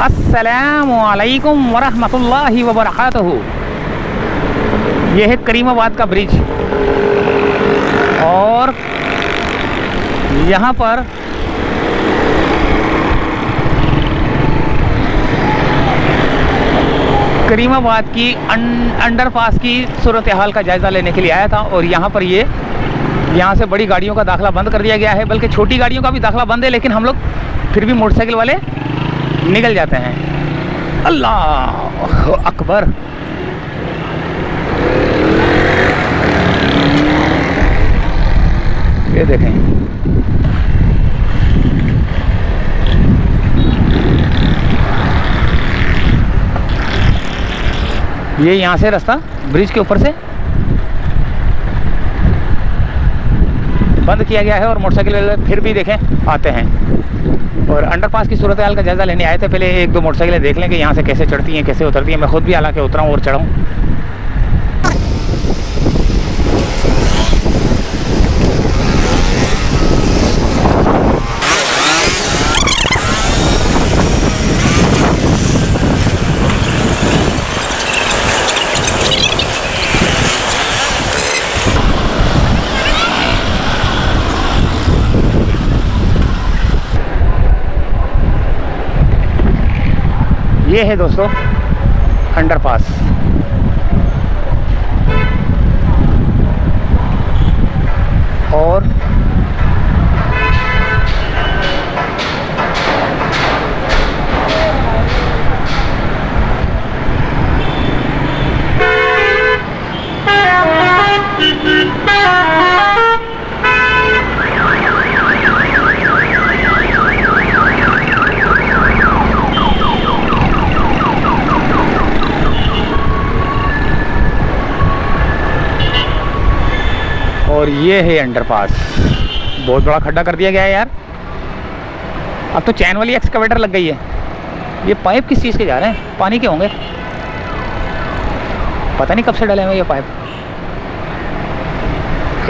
अस्सलामु अलैकुम वरहमतुल्लाहि वबरकातुहू। ये है करीमाबाद का ब्रिज और यहाँ पर करीमाबाद की अंडरपास की सूरत हाल का जायज़ा लेने के लिए आया था। और यहाँ पर यहाँ से बड़ी गाड़ियों का दाखिला बंद कर दिया गया है, बल्कि छोटी गाड़ियों का भी दाखिला बंद है, लेकिन हम लोग फिर भी मोटरसाइकिल वाले निकल जाते हैं। अल्लाह अकबर। ये देखें, ये यहाँ से रास्ता ब्रिज के ऊपर से बंद किया गया है और मोटरसाइकिल वाले फिर भी देखें आते हैं। और अंडरपास की सूरत हाल का जायज़ा लेने आए थे। पहले एक दो मोटरसाइकिलें देख लें कि यहाँ से कैसे चढ़ती हैं, कैसे उतरती हैं। मैं खुद भी हालांकि उतरा हूँ और चढ़ा हूँ। ये है दोस्तों अंडरपास। और ये है अंडरपास। बहुत बड़ा खड्डा कर दिया गया है यार। अब तो चैन वाली एक्सकवेटर लग गई है। ये पाइप किस चीज़ के जा रहे हैं? पानी के होंगे, पता नहीं कब से डले हुए ये पाइप।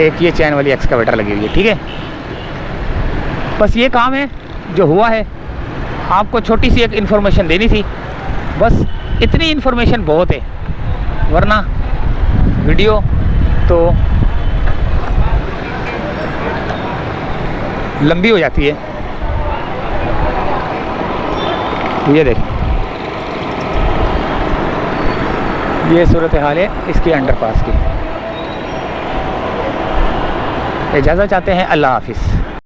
एक ये चैन वाली एक्सकवेटर लगी हुई है, ठीक है। बस ये काम है जो हुआ है। आपको छोटी सी एक इन्फॉर्मेशन देनी थी, बस इतनी इन्फॉर्मेशन बहुत है, वरना वीडियो तो लंबी हो जाती है। ये देखें, ये सूरत हाल है इसकी अंडरपास की। इजाज़त चाहते हैं। अल्लाह हाफिज़।